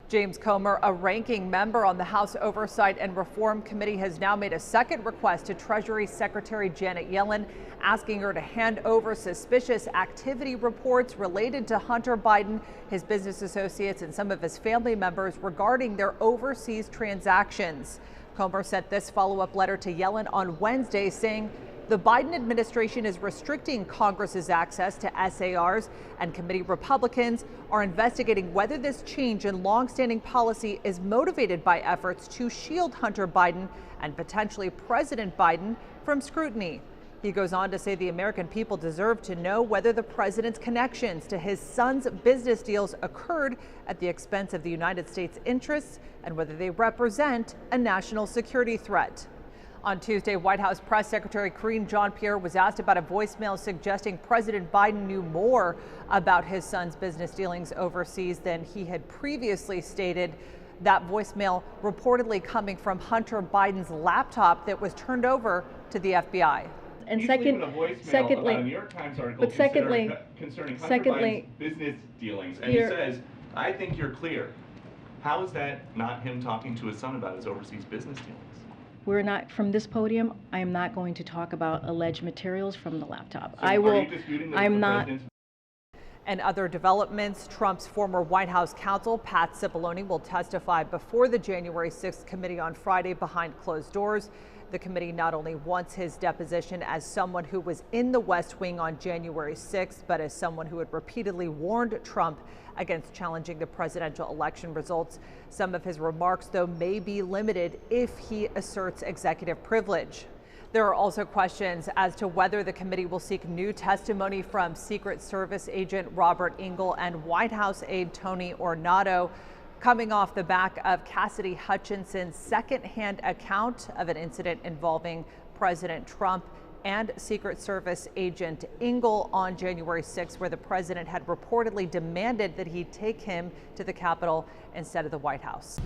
James Comer, a ranking member on the House Oversight and Reform Committee, has now made a second request to Treasury Secretary Janet Yellen, asking her to hand over suspicious activity reports related to Hunter Biden, his business associates, and some of his family members regarding their overseas transactions. Comer sent this follow-up letter to Yellen on Wednesday, saying the Biden administration is restricting Congress's access to SARs, and committee Republicans are investigating whether this change in longstanding policy is motivated by efforts to shield Hunter Biden and potentially President Biden from scrutiny. He goes on to say the American people deserve to know whether the president's connections to his son's business deals occurred at the expense of the United States interests and whether they represent a national security threat. On Tuesday, White House Press Secretary Johnpierre was asked about a voicemail suggesting President Biden knew more about his son's business dealings overseas than he had previously stated. That voicemail reportedly coming from Hunter Biden's laptop that was turned over to the FBI. And secondly, a New York Times article concerning Hunter Biden's business dealings, and he says, "I think you're clear." How is that not him talking to his son about his overseas business dealings? We're not, from this podium, I am not going to talk about alleged materials from the laptop. So are you disputing that I'm not. And other developments, Trump's former White House counsel, Pat Cipollone, will testify before the January 6th committee on Friday behind closed doors. The committee not only wants his deposition as someone who was in the West Wing on January 6th, but as someone who had repeatedly warned Trump against challenging the presidential election results. Some of his remarks, though, may be limited if he asserts executive privilege. There are also questions as to whether the committee will seek new testimony from Secret Service agent Robert Engel and White House aide Tony Ornato, coming off the back of Cassidy Hutchinson's second-hand account of an incident involving President Trump and Secret Service agent Engel on January 6, where the president had reportedly demanded that he take him to the Capitol instead of the White House.